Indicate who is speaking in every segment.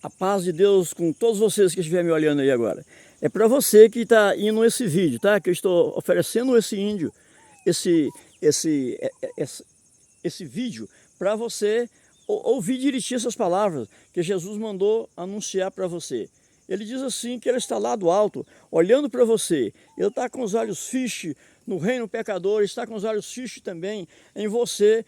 Speaker 1: A paz de Deus com todos vocês que estiverem me olhando aí agora. É para você que está indo esse vídeo, tá? Que eu estou oferecendo esse índio, esse, esse, esse, esse vídeo para você ouvir direitinho essas palavras que Jesus mandou anunciar para você. Ele diz assim que ele está lá do alto, olhando para você. Ele está com os olhos fixos no reino pecador, está com os olhos fixos também em você,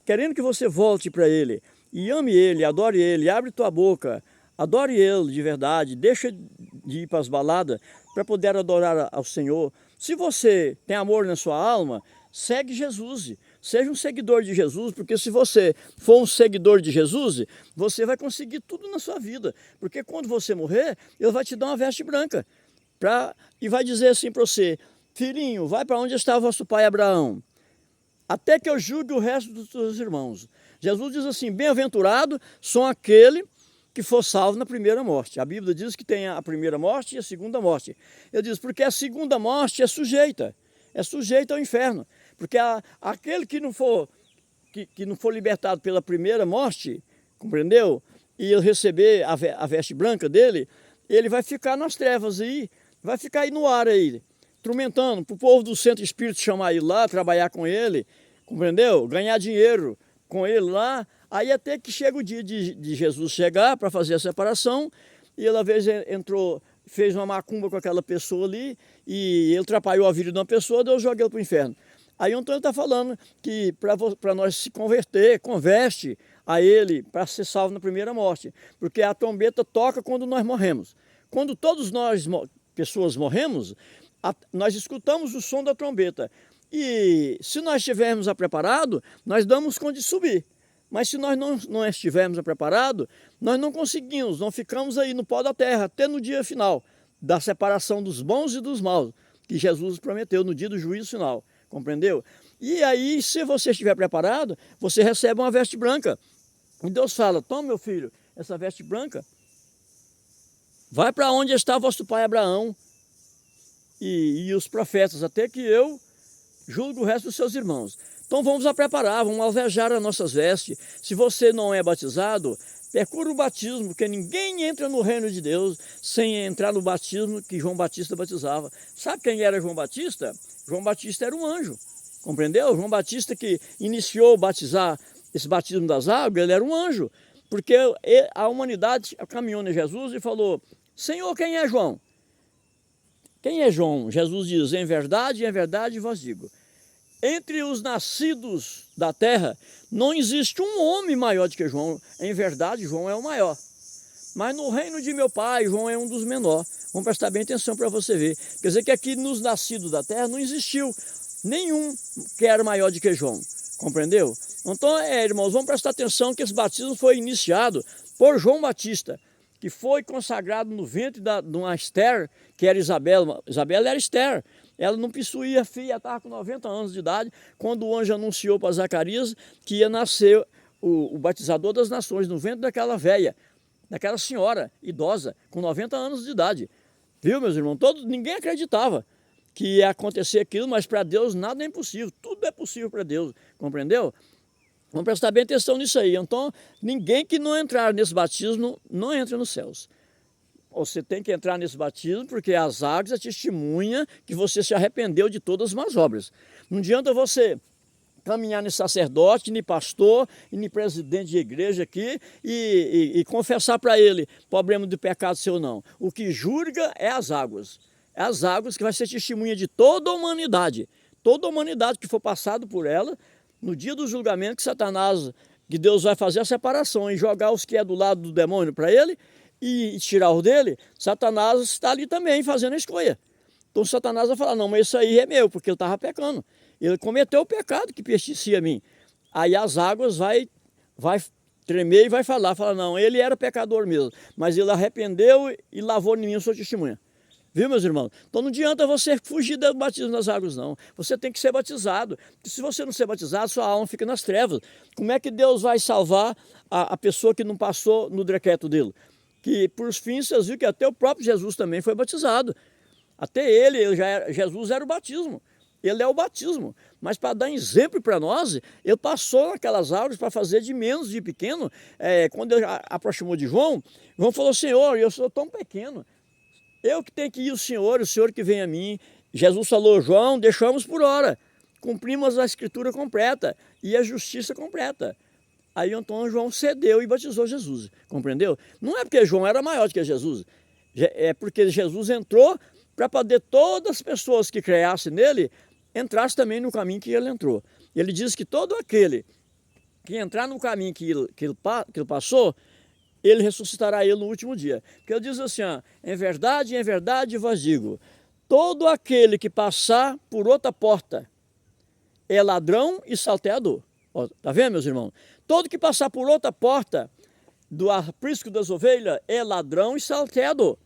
Speaker 1: querendo que você volte para Ele. E ame Ele, adore Ele, abre tua boca, adore Ele de verdade, deixa de ir para as baladas para poder adorar ao Senhor. Se você tem amor na sua alma, segue Jesus, seja um seguidor de Jesus, porque se você for um seguidor de Jesus, você vai conseguir tudo na sua vida, porque quando você morrer, Ele vai te dar uma veste branca, e vai dizer assim para você: filhinho, vai para onde está vosso pai Abraão, até que eu julgue o resto dos teus irmãos. Jesus diz assim: bem-aventurado são aquele que for salvo na primeira morte. A Bíblia diz que tem a primeira morte e a segunda morte. Ele diz, porque a segunda morte é sujeita ao inferno. Porque aquele que não for libertado pela primeira morte, compreendeu? E ele receber a veste branca dele, ele vai ficar nas trevas aí, vai ficar aí no ar aí, tormentando, para o povo do centro espírito chamar ele lá, trabalhar com ele, compreendeu? Ganhar dinheiro com ele lá, aí até que chega o dia de Jesus chegar para fazer a separação, e ele às vezes fez uma macumba com aquela pessoa ali, e ele atrapalhou a vida de uma pessoa, Deus joga ele para o inferno. Aí então ele está falando que para nós se converte a ele para ser salvo na primeira morte, porque a trombeta toca quando nós morremos. Quando todos nós, pessoas, morremos, nós escutamos o som da trombeta. E se nós estivermos preparados, nós damos conta de subir. Mas se nós não estivermos preparados, nós não conseguimos, não ficamos aí no pó da terra, até no dia final da separação dos bons e dos maus, que Jesus prometeu no dia do juízo final, compreendeu? E aí, se você estiver preparado, você recebe uma veste branca. E Deus fala: toma, meu filho, essa veste branca, vai para onde está vosso pai Abraão e os profetas, até que eu julgue o resto dos seus irmãos. Então vamos preparar, vamos alvejar as nossas vestes. Se você não é batizado, procura o batismo, porque ninguém entra no reino de Deus sem entrar no batismo que João Batista batizava. Sabe quem era João Batista? João Batista era um anjo, compreendeu? João Batista, que iniciou esse batismo das águas, ele era um anjo, porque a humanidade caminhou em Jesus e falou: Senhor, quem é João? Quem é João? Jesus diz: em verdade vos digo, entre os nascidos da terra, não existe um homem maior do que João. Em verdade, João é o maior. Mas no reino de meu pai, João é um dos menores. Vamos prestar bem atenção para você ver. Quer dizer que aqui nos nascidos da terra não existiu nenhum que era maior do que João. Compreendeu? Então, irmãos, vamos prestar atenção que esse batismo foi iniciado por João Batista, que foi consagrado no ventre de uma Esther, que era Isabel. Isabel era Esther. Ela não possuía filha, estava com 90 anos de idade, quando o anjo anunciou para Zacarias que ia nascer o batizador das nações no ventre daquela velha, daquela senhora idosa, com 90 anos de idade. Viu, meus irmãos? Ninguém acreditava que ia acontecer aquilo, mas para Deus nada é impossível, tudo é possível para Deus, compreendeu? Vamos prestar bem atenção nisso aí. Então, ninguém que não entrar nesse batismo não entra nos céus. Você tem que entrar nesse batismo, porque as águas é testemunha que você se arrependeu de todas as más obras. Não adianta você caminhar nem sacerdote, nem pastor, e nem presidente de igreja aqui e confessar para ele problema de pecado seu não. O que julga é as águas. É as águas que vai ser testemunha de toda a humanidade. Toda a humanidade que for passado por ela, no dia do julgamento que Satanás, que Deus vai fazer a separação e jogar os que é do lado do demônio para ele, e tirar o dele, Satanás está ali também fazendo a escolha. Então Satanás vai falar: não, mas isso aí é meu, porque ele estava pecando. Ele cometeu o pecado que pertencia a mim. Aí as águas vai tremer e vai falar, não, ele era pecador mesmo, mas ele arrependeu e lavou em mim a sua testemunha. Viu, meus irmãos? Então não adianta você fugir do batismo das águas, não. Você tem que ser batizado. Porque se você não ser batizado, sua alma fica nas trevas. Como é que Deus vai salvar a pessoa que não passou no decreto dele? Que por fim, vocês viram que até o próprio Jesus também foi batizado. Até Jesus era o batismo. ele é o batismo. Mas para dar exemplo para nós, ele passou naquelas águas para fazer de menos de pequeno. Quando ele aproximou de João, João falou, Senhor, eu sou tão pequeno, eu que tenho que ir o Senhor que vem a mim. Jesus falou, João, deixamos por hora, cumprimos a escritura completa e a justiça completa. Aí então João cedeu e batizou Jesus, compreendeu? Não é porque João era maior do que Jesus, é porque Jesus entrou para poder todas as pessoas que creassem nele, entrassem também no caminho que ele entrou. Ele diz que todo aquele que entrar no caminho que ele passou, ele ressuscitará ele no último dia. Porque ele diz assim, ó, em verdade vos digo, todo aquele que passar por outra porta é ladrão e salteador. Está vendo, meus irmãos? Todo que passar por outra porta do aprisco das ovelhas é ladrão e salteador.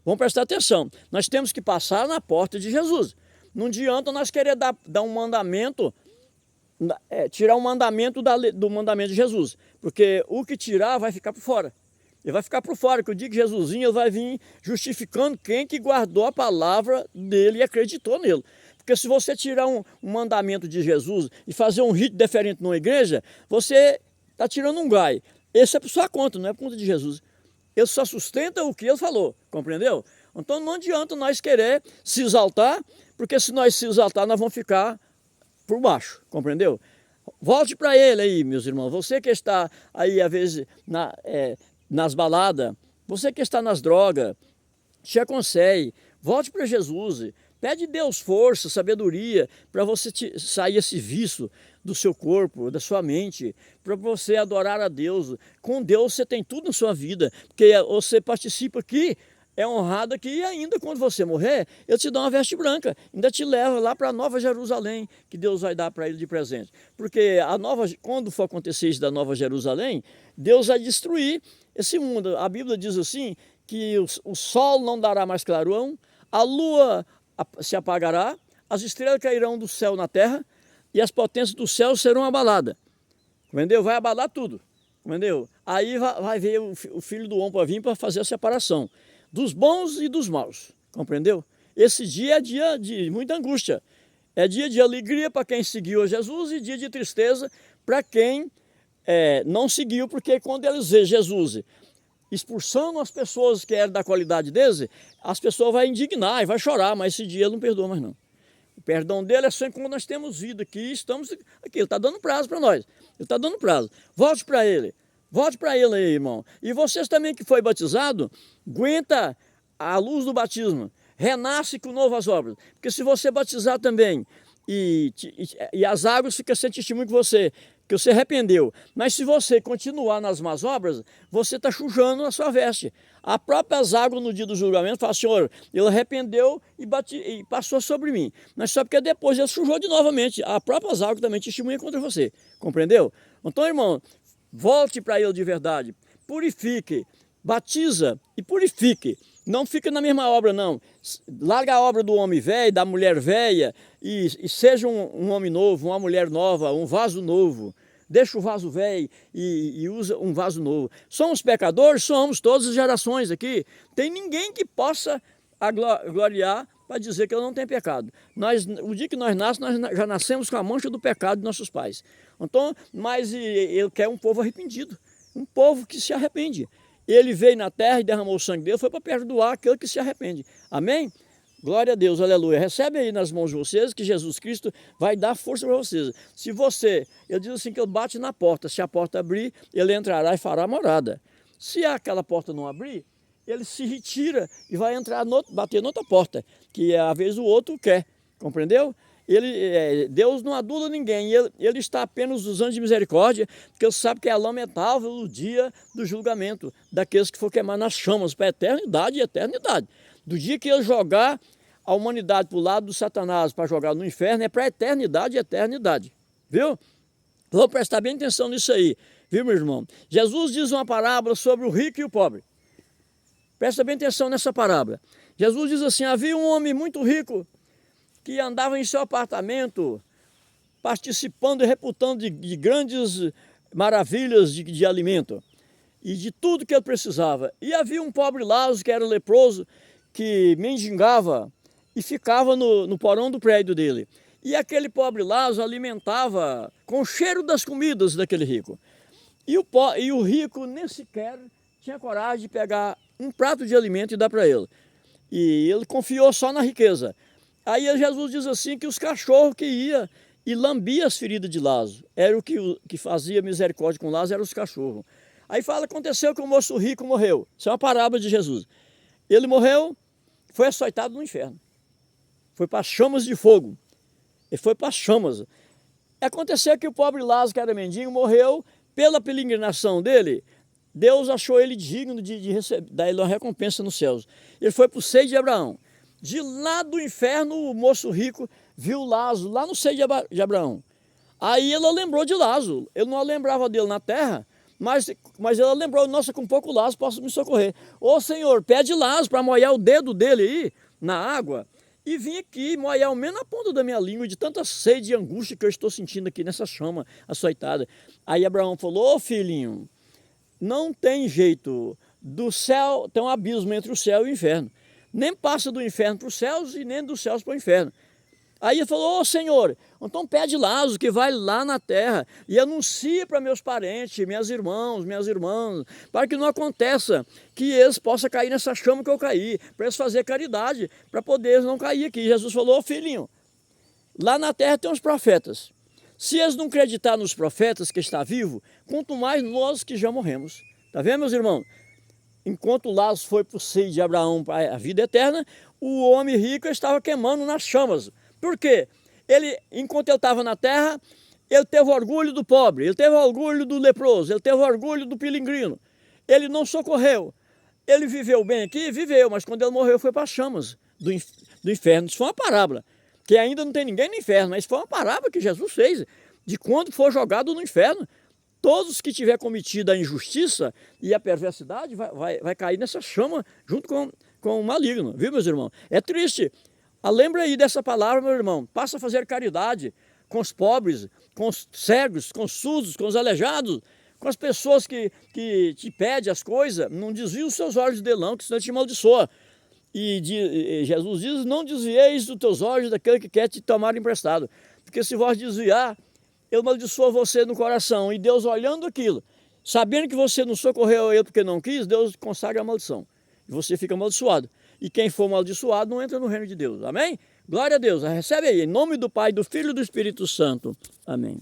Speaker 1: Vamos prestar atenção. Nós temos que passar na porta de Jesus. Não adianta nós querer dar um mandamento, tirar um mandamento do mandamento de Jesus. Porque o que tirar vai ficar por fora. Ele vai ficar por fora, que o dia que Jesusinho ele vai vir justificando quem que guardou a palavra dele e acreditou nele. Porque se você tirar um mandamento de Jesus e fazer um rito diferente numa igreja, você está tirando um gai. Esse é por sua conta, não é por conta de Jesus. Ele só sustenta o que ele falou, compreendeu? Então não adianta nós querer se exaltar, porque se nós se exaltar, nós vamos ficar por baixo, compreendeu? Volte para ele aí, meus irmãos. Você que está aí, às vezes, nas baladas, você que está nas drogas, te aconselhe, volte para Jesus. Pede Deus força, sabedoria, para você sair esse vício do seu corpo, da sua mente, para você adorar a Deus. Com Deus você tem tudo na sua vida, porque você participa aqui, é honrado aqui, e ainda quando você morrer, ele te dá uma veste branca, ainda te leva lá para a Nova Jerusalém, que Deus vai dar para ele de presente. Porque quando for acontecer isso da Nova Jerusalém, Deus vai destruir esse mundo. A Bíblia diz assim, que o sol não dará mais clarão, a lua se apagará, as estrelas cairão do céu na terra e as potências do céu serão abaladas. Entendeu? Vai abalar tudo. Entendeu? Aí vai ver o Filho do Homem para vir para fazer a separação dos bons e dos maus. Compreendeu? Esse dia é dia de muita angústia. É dia de alegria para quem seguiu a Jesus e dia de tristeza para quem não seguiu, porque quando eles veem Jesus expulsando as pessoas que eram da qualidade deles, as pessoas vão indignar e vão chorar, mas esse dia ele não perdoa mais não. O perdão dele é só quando nós temos vida aqui, estamos aqui. Ele está dando prazo para nós. Ele está dando prazo. Volte para ele. Volte para ele aí, irmão. E vocês também que foi batizado, aguenta a luz do batismo. Renasce com novas obras. Porque se você batizar também e as águas ficam sem testemunho com você, que você arrependeu. Mas se você continuar nas más obras, você está sujando a sua veste. A própria águas no dia do julgamento fala, Senhor, ele arrependeu e passou sobre mim. Mas só porque depois ele sujou de novamente. A própria águas também testemunha contra você. Compreendeu? Então, irmão, volte para ele de verdade. Purifique, batiza e purifique. Não fica na mesma obra, não. Larga a obra do homem velho, da mulher velha, e seja um homem novo, uma mulher nova, um vaso novo. Deixa o vaso velho e usa um vaso novo. Somos pecadores? Somos, todas as gerações aqui. Tem ninguém que possa gloriar para dizer que ele não tem pecado. O dia que nós nascemos, nós já nascemos com a mancha do pecado de nossos pais. Então, mas ele quer um povo arrependido, um povo que se arrepende. Ele veio na terra e derramou o sangue dele, foi para perdoar aquele que se arrepende. Amém? Glória a Deus, aleluia. Recebe aí nas mãos de vocês que Jesus Cristo vai dar força para vocês. Se você, ele diz assim que ele bate na porta, se a porta abrir, ele entrará e fará morada. Se aquela porta não abrir, ele se retira e vai entrar, bater noutra porta, que às vezes o outro quer, compreendeu? Deus não adula ninguém, ele está apenas usando de misericórdia, porque ele sabe que é lamentável o dia do julgamento, daqueles que for queimar nas chamas para a eternidade e eternidade. Do dia que ele jogar a humanidade para o lado do Satanás para jogar no inferno, é para a eternidade e eternidade, viu? Vou prestar bem atenção nisso aí, viu, meu irmão? Jesus diz uma parábola sobre o rico e o pobre. Presta bem atenção nessa parábola. Jesus diz assim, havia um homem muito rico que andava em seu apartamento, participando e reputando de grandes maravilhas de alimento e de tudo que ele precisava. E havia um pobre Lázaro que era leproso, que mendigava e ficava no porão do prédio dele. E aquele pobre Lázaro alimentava com o cheiro das comidas daquele rico. E o rico nem sequer tinha coragem de pegar um prato de alimento e dar para ele. E ele confiou só na riqueza. Aí Jesus diz assim que os cachorros que iam e lambiam as feridas de Lázaro, era o que fazia misericórdia com Lázaro, eram os cachorros. Aí fala, aconteceu que o moço rico morreu. Isso é uma parábola de Jesus. Ele morreu, foi açoitado no inferno. Foi para as chamas de fogo. Ele foi para as chamas. Aconteceu que o pobre Lázaro, que era mendigo, morreu. Pela peregrinação dele, Deus achou ele digno de receber, dar ele uma recompensa nos céus. Ele foi para o seio de Abraão. De lá do inferno, o moço rico viu Lázaro lá no seio de Abraão. Aí ela lembrou de Lázaro. Ele não lembrava dele na terra, mas ela lembrou, nossa, com pouco Lázaro posso me socorrer. Ô Senhor, pede Lázaro para molhar o dedo dele aí na água e vim aqui molhar ao menos a ponta da minha língua de tanta sede e angústia que eu estou sentindo aqui nessa chama açoitada. Aí Abraão falou, ô filhinho, não tem jeito, do céu tem um abismo entre o céu e o inferno. Nem passa do inferno para os céus e nem dos céus para o inferno. Aí ele falou, ô Senhor, então pede Lázaro que vai lá na terra e anuncia para meus parentes, meus irmãos, minhas irmãs, para que não aconteça que eles possam cair nessa chama que eu caí, para eles fazerem caridade, para poder eles não cair aqui. Jesus falou, ô filhinho, lá na terra tem uns profetas. Se eles não acreditar nos profetas que está vivo, quanto mais nós que já morremos. Está vendo, meus irmãos? Enquanto Lázaro foi para o seio de Abraão para a vida eterna, o homem rico estava queimando nas chamas. Por quê? Enquanto ele estava na terra, ele teve orgulho do pobre, ele teve orgulho do leproso, ele teve orgulho do pilingrino. Ele não socorreu. Ele viveu bem aqui? Viveu, mas quando ele morreu foi para as chamas do inferno. Isso foi uma parábola, que ainda não tem ninguém no inferno, mas foi uma parábola que Jesus fez, de quando for jogado no inferno. Todos que tiver cometido a injustiça e a perversidade vai cair nessa chama junto com o maligno, viu, meus irmãos? É triste. Lembra aí dessa palavra, meu irmão. Passa a fazer caridade com os pobres, com os cegos, com os surdos, com os aleijados, com as pessoas que te pedem as coisas. Não desvie os seus olhos dele não, que senão te amaldiçoa. E Jesus diz, não desvieis os teus olhos daquele que quer te tomar emprestado. Porque se vós desviar, ele amaldiçoa você no coração. E Deus olhando aquilo, sabendo que você não socorreu ele porque não quis, Deus consagra a maldição. E você fica amaldiçoado. E quem for amaldiçoado não entra no reino de Deus. Amém? Glória a Deus. Recebe aí. Em nome do Pai, do Filho e do Espírito Santo. Amém.